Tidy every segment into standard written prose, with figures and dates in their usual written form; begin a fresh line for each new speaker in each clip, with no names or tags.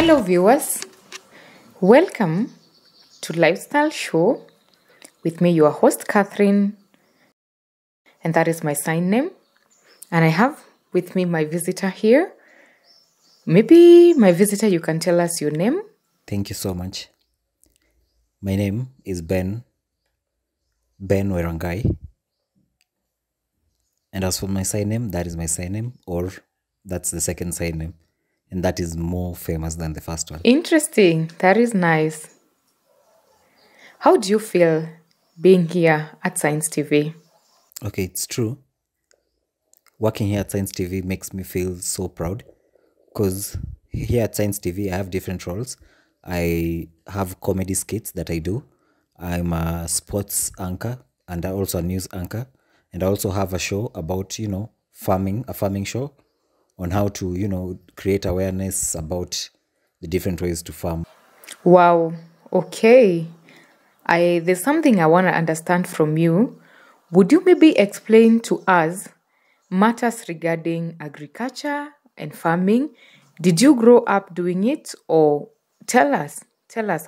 Hello, viewers. Welcome to Lifestyle Show with me, your host, Catherine, and that is my sign name. And I have with me my visitor here. Maybe my visitor, you can tell us your name.
Thank you so much. My name is Ben Werangai. And as for my sign name, that is my sign name, or that's the second sign name. And that is more famous than the first one.
Interesting. That is nice. How do you feel being here at Science TV?
Okay, it's true. Working here at Science TV makes me feel so proud because here at Science TV, I have different roles. I have comedy skits that I do. I'm a sports anchor and also a news anchor. And I also have a show about, farming, a farming show on how to, create awareness about the different ways to farm.
Wow. Okay. There's something I want to understand from you. Would you maybe explain to us matters regarding agriculture and farming? Did you grow up doing it, or tell us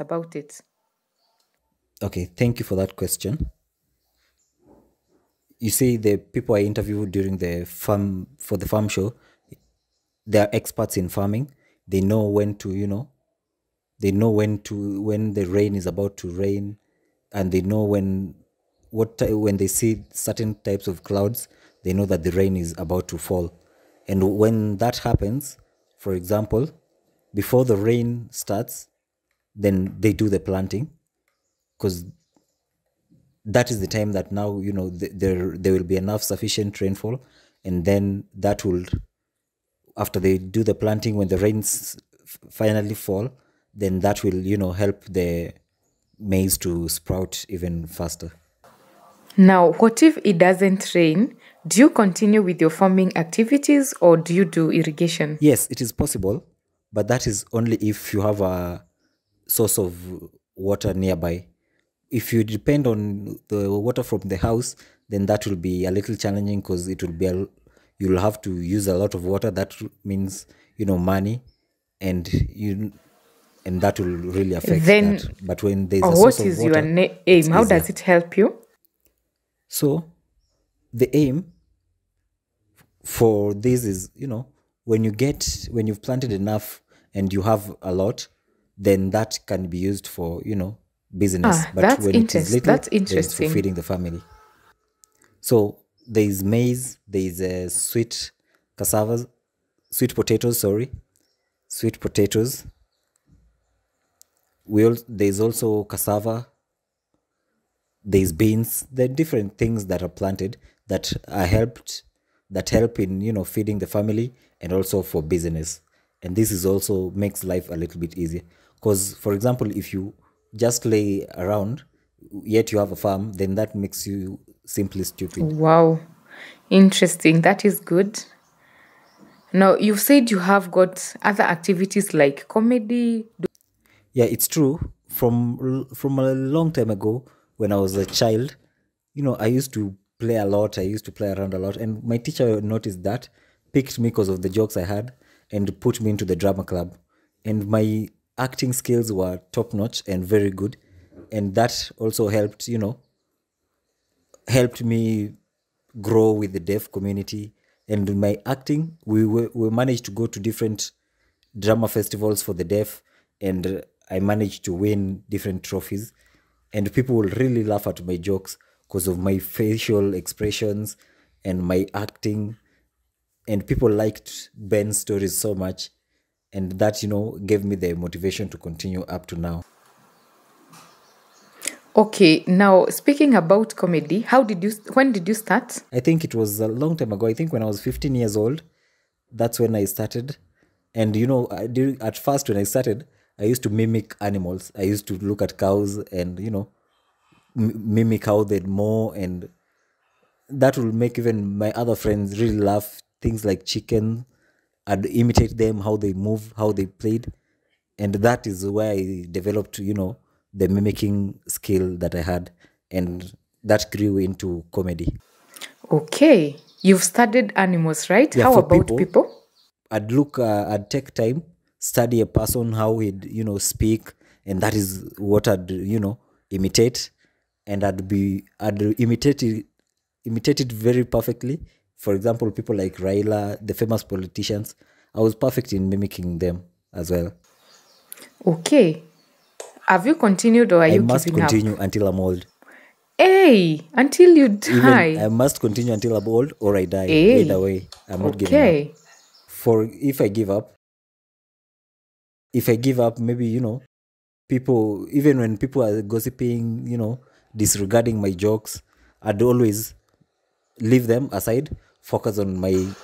about it?
Okay, thank you for that question. You see, the people I interviewed during the farm show, they are experts in farming. They know when when the rain is about to rain, and they know when they see certain types of clouds, they know that the rain is about to fall. And when that happens, for example, before the rain starts, then they do the planting, because that is the time that now there will be enough sufficient rainfall, and then that will, after they do the planting, when the rains finally fall, then that will help the maize to sprout even faster.
Now, what if it doesn't rain? Do you continue with your farming activities, or do you do irrigation?
Yes, it is possible, but that is only if you have a source of water nearby. If you depend on the water from the house, then that will be a little challenging, because you'll have to use a lot of water. That means money, and that will really affect
Then,
that. But when there's a
what
source of
is
water,
your aim?
it's
How
easier.
does it help you?
So the aim for this is, when you've planted enough and you have a lot, then that can be used for, business. But
That's
when it is little,
That's
then it's for
interesting.
feeding the family. So there is maize, there is sweet cassavas, sweet potatoes, sweet potatoes. There's also cassava, there's beans. There are different things that are planted that help in feeding the family, and also for business. And this is also makes life a little bit easier, because, for example, if you just lay around yet you have a farm, then that makes you simply stupid.
Wow. Interesting. That is good. Now, you've said you have got other activities like comedy.
Yeah, it's true. From a long time ago, when I was a child, I used to play a lot. I used to play around a lot, and my teacher noticed that, picked me because of the jokes I had, and put me into the drama club. And my acting skills were top notch and very good, and that also helped me grow with the deaf community. And in my acting, we managed to go to different drama festivals for the deaf, and I managed to win different trophies. And people will really laugh at my jokes because of my facial expressions and my acting. And people liked Ben's stories so much, and that gave me the motivation to continue up to now.
Okay, now speaking about comedy, when did you start?
I think it was a long time ago. I think when I was 15 years old, that's when I started. And at first when I started, I used to mimic animals. I used to look at cows and mimic how they'd mow, and that will make even my other friends really laugh. Things like chicken, I'd imitate them, how they move, how they played. And that is where I developed, the mimicking skill that I had. And that grew into comedy.
Okay, you've studied animals, right?
Yeah,
How
for
about people?
I'd take time study a person, how he'd, speak, and that is what I'd, imitate. And I'd imitate it very perfectly. For example, people like Raila, the famous politicians, I was perfect in mimicking them as well.
Okay. Have you continued or are
I
you
must
giving up?
continue until I'm old.
Hey, until you
Even I
die.
must continue until I'm old or I die. Either
Hey.
way, I'm not giving up.
Okay.
For if I give up, maybe, people, even when people are gossiping, disregarding my jokes, I'd always leave them aside, focus on my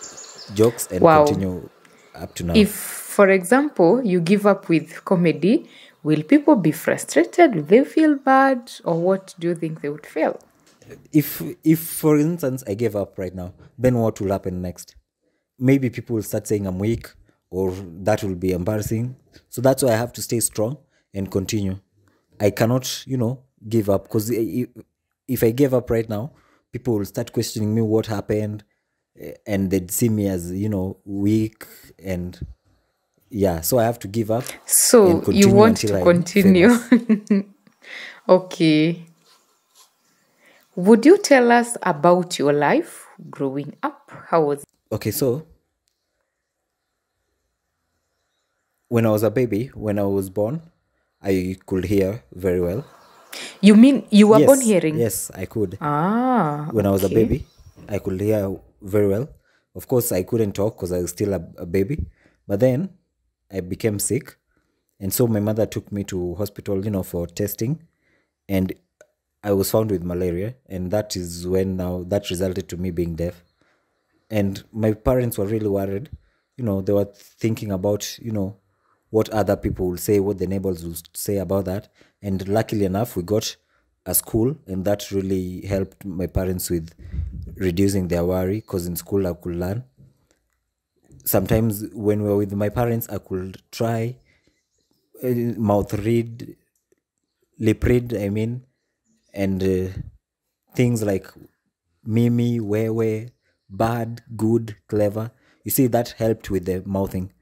jokes, and
Wow.
continue up to now.
If, for example, you give up with comedy, will people be frustrated? Will they feel bad? Or what do you think they would feel?
If for instance I gave up right now, then what will happen next? Maybe people will start saying I'm weak, or that will be embarrassing. So that's why I have to stay strong and continue. I cannot, give up, because if I gave up right now, people will start questioning me what happened, and they'd see me as, weak. And yeah, so I have to give up and
So you
continue
want
until
to
I'm
continue?
famous.
Okay. Would you tell us about your life growing up? How was it?
Okay, so when I was a baby, when I was born, I could hear very well.
You mean you were born
Yes,
hearing?
yes, I could.
Ah,
When I was a
okay.
baby, I could hear very well. Of course, I couldn't talk because I was still a baby. But then I became sick. And so my mother took me to hospital, for testing. And I was found with malaria. And that is when now that resulted to me being deaf. And my parents were really worried. They were thinking about, what other people will say, what the neighbors will say about that. And luckily enough, we got a school, and that really helped my parents with reducing their worry, because in school I could learn. Sometimes when we were with my parents, I could try mouth read, lip read, I mean, and things like Mimi, Wewe, bad, good, clever. You see, that helped with the mouthing.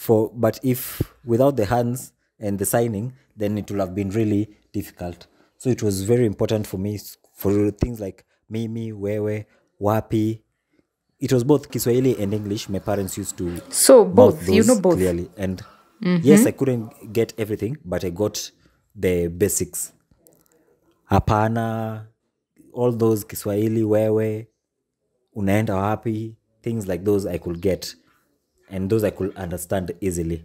But if without the hands and the signing, then it would have been really difficult. So it was very important for me for things like Mimi, Wewe, Wapi. It was both Kiswahili and English. My parents used to
So
mouth
both, you know
those
both.
clearly. And yes, I couldn't get everything, but I got the basics. Hapana, all those Kiswahili, Wewe, unaenda wapi, things like those I could get, and those I could understand easily.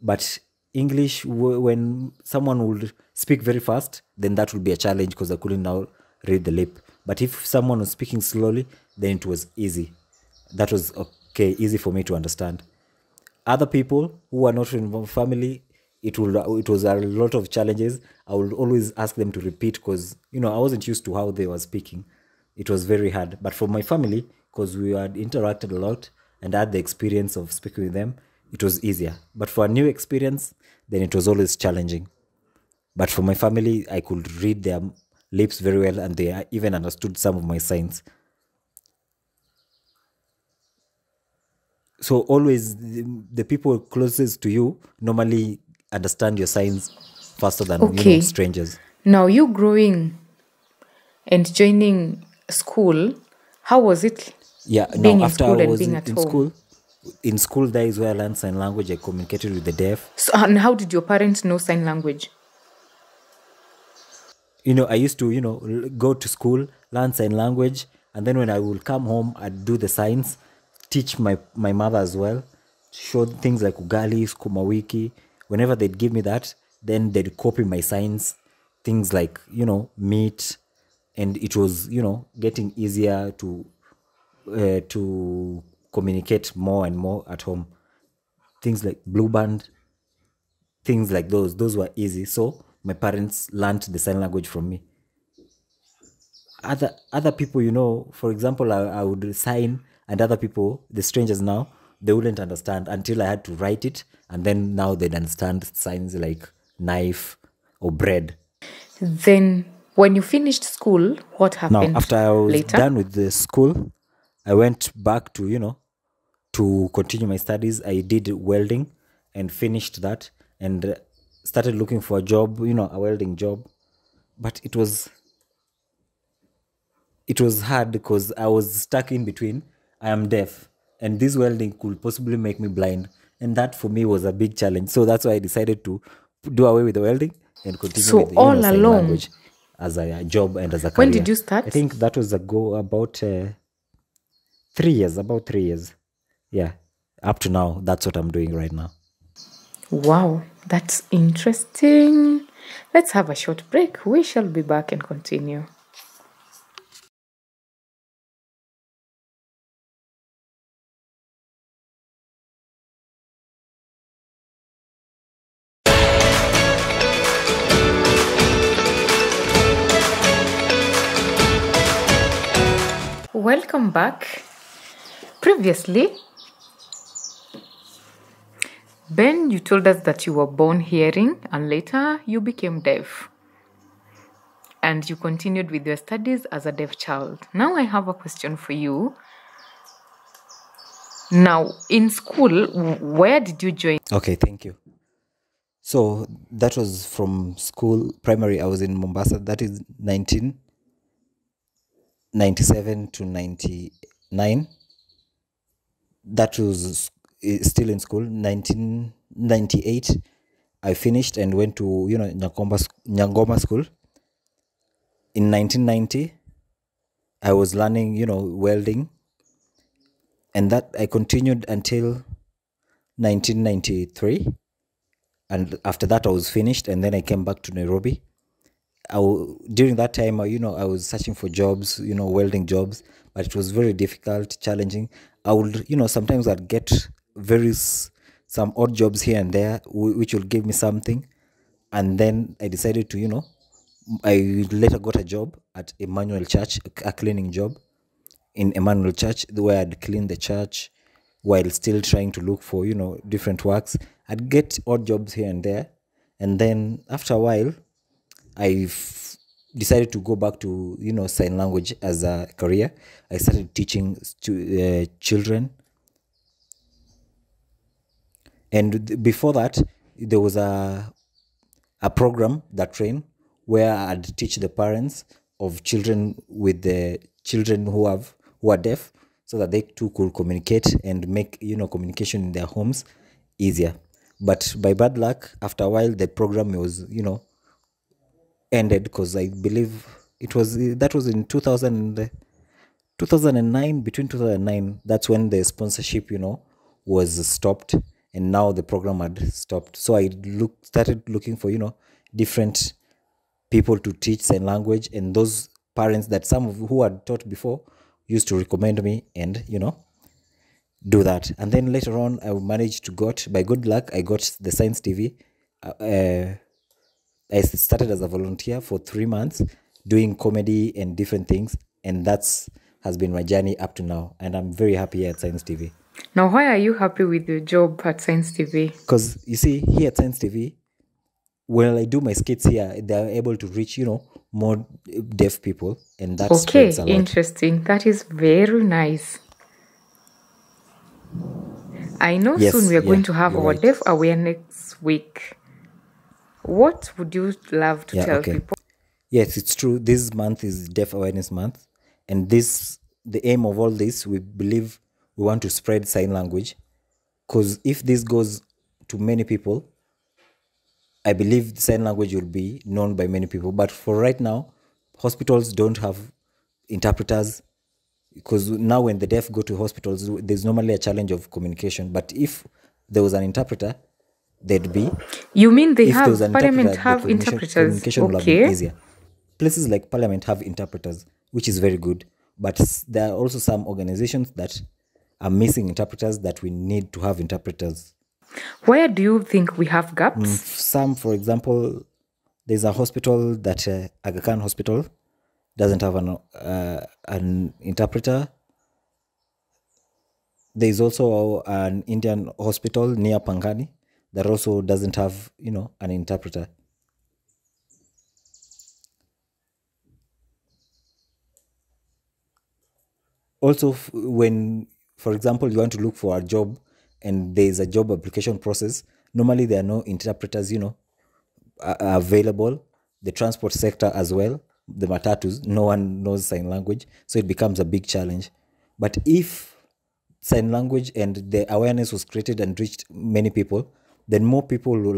But English, when someone would speak very fast, then that would be a challenge, because I couldn't now read the lip. But if someone was speaking slowly, then it was easy. That was okay, easy for me to understand. Other people who are not in my family, it was a lot of challenges. I would always ask them to repeat, because I wasn't used to how they were speaking. It was very hard. But for my family, because we had interacted a lot and had the experience of speaking with them, it was easier. But for a new experience, then it was always challenging. But for my family, I could read their lips very well, and they even understood some of my signs. So always the people closest to you normally understand your signs faster than
Okay.
strangers.
Now you growing and joining school, how was it
Yeah. Now
being in
after I
school and
was
being at
in
home?
school, that is where I learned sign language. I communicated with the deaf.
So, and how did your parents know sign language?
I used to go to school, learn sign language, and then when I will come home, I'd do the signs, teach my mother as well, show things like ugali, sukuma wiki. Whenever they'd give me that, then they'd copy my signs, things like meat. And it was getting easier to communicate more and more at home. Things like blue band, things like those were easy. So my parents learned the sign language from me. Other people, for example, I would sign, and other people, the strangers now, they wouldn't understand until I had to write it, and then now they'd understand signs like knife or bread.
Then, when you finished school, what
Now
happened
after I was
later?
done with the school, I went back to to continue my studies. I did welding, and finished that, and started looking for a job, a welding job. But it was hard because I was stuck in between. I am deaf, and this welding could possibly make me blind, and that for me was a big challenge. So that's why I decided to do away with the welding and continue
So
with
all
sign
along,
language as a job and as a
when did
career.
you
I
start?
think that was ago about 3 years, about 3 years. Yeah, up to now, that's what I'm doing right now.
Wow, that's interesting. Let's have a short break. We shall be back and continue. Welcome back. Previously, Ben, you told us that you were born hearing and later you became deaf. And you continued with your studies as a deaf child. Now I have a question for you. Now, in school, where did you join?
Okay, thank you. So that was from school, primary. I was in Mombasa. That is 1997 to 99. That was still in school. 1998, I finished and went to Nyangoma school. In 1990, I was learning welding, and that I continued until 1993. And after that, I was finished, and then I came back to Nairobi. During that time, I was searching for jobs, welding jobs, but it was very difficult, challenging. I would, sometimes I'd get some odd jobs here and there, which will give me something. And then I decided to, I later got a job at Emmanuel Church, a cleaning job in Emmanuel Church, where I'd clean the church while still trying to look for, different works. I'd get odd jobs here and there. And then after a while, I decided to go back to sign language as a career. I started teaching children, and before that, there was a program that ran where I'd teach the parents of children with the children who are deaf, so that they too could communicate and make communication in their homes easier. But by bad luck, after a while, the program was ended, because I believe that was in 2009. Between 2009, that's when the sponsorship was stopped, and now the program had stopped. So I started looking for different people to teach sign language, and those parents that some of who had taught before used to recommend me, and do that. And then later on, I managed to got by good luck, I got the Science TV. I started as a volunteer for 3 months doing comedy and different things, and that's has been my journey up to now. And I'm very happy here at Science TV.
Now, why are you happy with your job at Science TV?
Because you see, here at Science TV, when I do my skits here, they're able to reach more deaf people, and that
Okay,
spreads a lot.
interesting. That is very nice. I know
Yes,
soon we are going to have
you're
our
right.
Deaf Awareness Week. What would you love to tell
Okay.
people?
Yes, it's true. This month is Deaf Awareness Month, and the aim of all this, we believe we want to spread sign language, because if this goes to many people, I believe sign language will be known by many people. But for right now, hospitals don't have interpreters, because now when the deaf go to hospitals, there's normally a challenge of communication. But if there was an interpreter, there'd be.
You mean they
If there was
have
an
Parliament
interpreter, the
have interpreters?
communication would have been
Okay.
easier. Places like Parliament have interpreters, which is very good. But there are also some organizations that are missing interpreters, that we need to have interpreters.
Where do you think we have gaps?
Some, for example, there's a hospital that Aga Khan Hospital doesn't have an interpreter. There's also an Indian hospital near Pangani that also doesn't have an interpreter. Also, when, for example, you want to look for a job and there's a job application process, Normally, there are no interpreters, are available. The transport sector as well, the matatus, no one knows sign language, so it becomes a big challenge. But if sign language and the awareness was created and reached many people, then more people will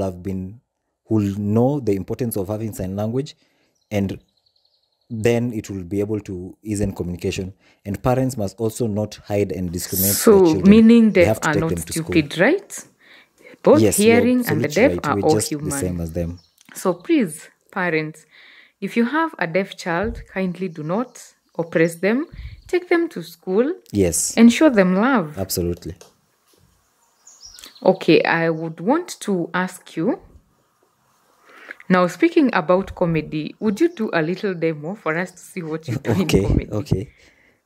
know the importance of having sign language, and then it will be able to ease in communication. And parents must also not hide and discriminate their
So,
children.
meaning
They
deaf
have to
are
take
not
them to school.
stupid, right? Both
Yes, you're
hearing and the
absolutely
deaf
right.
are
We're
all
just the
human.
same as them.
So please, parents, if you have a deaf child, kindly do not oppress them. Take them to school
Yes,
and show them love.
absolutely.
Okay, I would want to ask you, now speaking about comedy, would you do a little demo for us to see what you do in comedy?
Okay.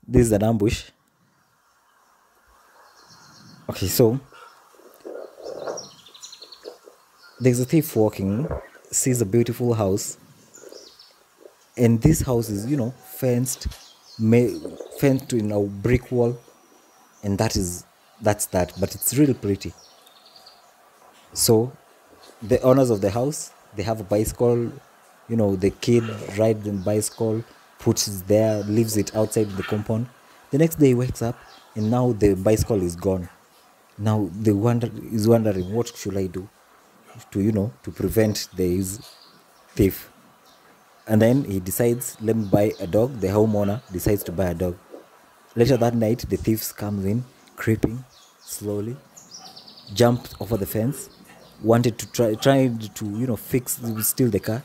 This is an ambush. Okay, so there's a thief walking, sees a beautiful house, and this house is, fenced, fenced in a brick wall, and that's that. But it's really pretty. So the owners of the house, they have a bicycle. The kid rides the bicycle, puts it there, leaves it outside the compound. The next day he wakes up, and now the bicycle is gone. Now is wondering, what should I do to prevent this thief? And then he decides, let me buy a dog. The homeowner decides to buy a dog. Later that night, the thief comes in, creeping slowly, jumped over the fence, wanted to try to steal the car,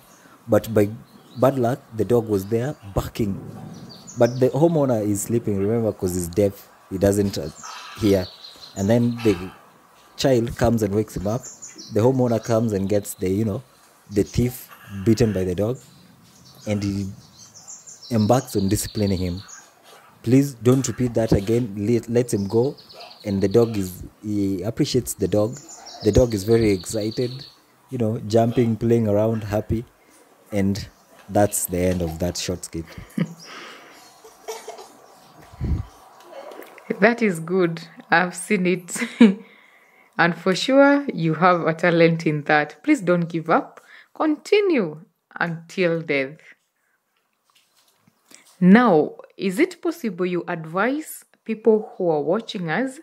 but by bad luck, the dog was there barking. But the homeowner is sleeping, remember, because he's deaf, he doesn't hear. And then the child comes and wakes him up. The homeowner comes and gets the thief beaten by the dog, and he embarks on disciplining him. Please don't repeat that again. Let him go. And he appreciates the dog. The dog is very excited, jumping, playing around, happy. And that's the end of that short skit.
That is good. I've seen it. And for sure, you have a talent in that. Please don't give up. Continue until death. Now, is it possible you advise people who are watching us,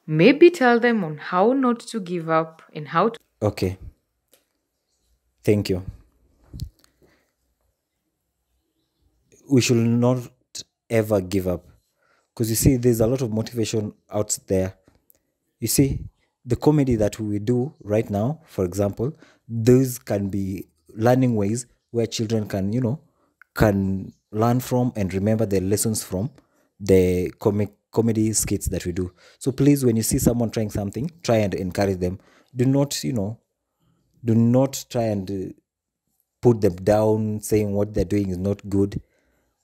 maybe tell them on how not to give up and how to...
Okay. Thank you. We should not ever give up. Because you see, there's a lot of motivation out there. You see, the comedy that we do right now, for example, those can be learning ways where children can learn from and remember the lessons from the comedy skits that we do. So please, when you see someone trying something, try and encourage them. Do not try and put them down, saying what they're doing is not good.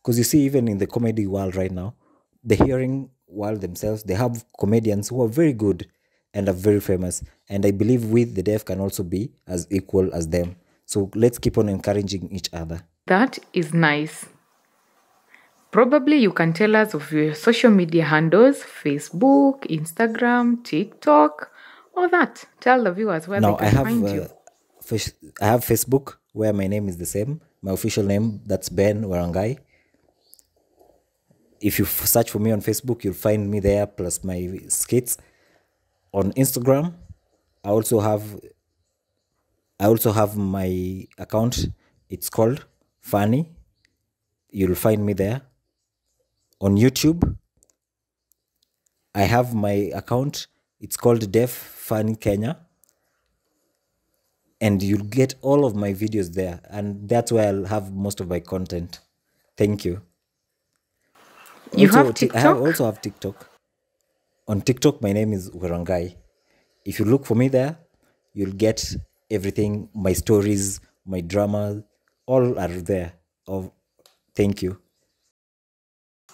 Because you see, even in the comedy world right now, the hearing world themselves, they have comedians who are very good and are very famous. And I believe with the deaf can also be as equal as them. So let's keep on encouraging each other.
That is nice. Probably you can tell us of your social media handles, Facebook, Instagram, TikTok, all that. Tell the viewers where
Now
they can find you.
I have Facebook where my name is the same. My official name, that's Ben Warangai. If you search for me on Facebook, you'll find me there plus my skits. On Instagram, I also have my account. It's called Funny. You'll find me there. On YouTube, I have my account. It's called Deaf Funny Kenya. And you'll get all of my videos there. And that's where I'll have most of my content. Thank you.
You have TikTok?
I also have TikTok. On TikTok, my name is Warangai. If you look for me there, you'll get everything, my stories, my drama, all are there. Thank you.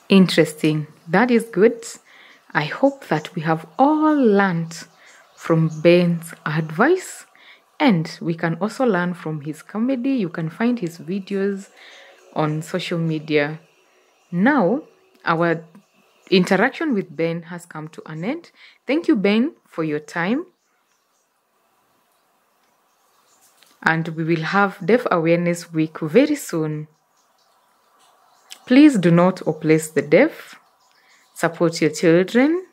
Interesting. That is good. I hope that we have all learned from Ben's advice, and we can also learn from his comedy. You can find his videos on social media. Now, our interaction with Ben has come to an end. Thank you, Ben, for your time. And we will have Deaf Awareness Week very soon. Please do not oppress the deaf. Support your children.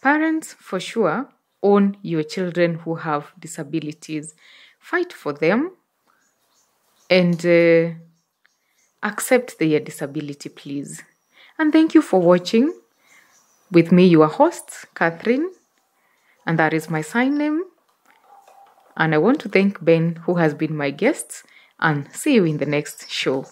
Parents, for sure, own your children who have disabilities. Fight for them and accept their disability, please. And thank you for watching. With me, your host, Catherine, and that is my sign name. And I want to thank Ben, who has been my guest, and see you in the next show.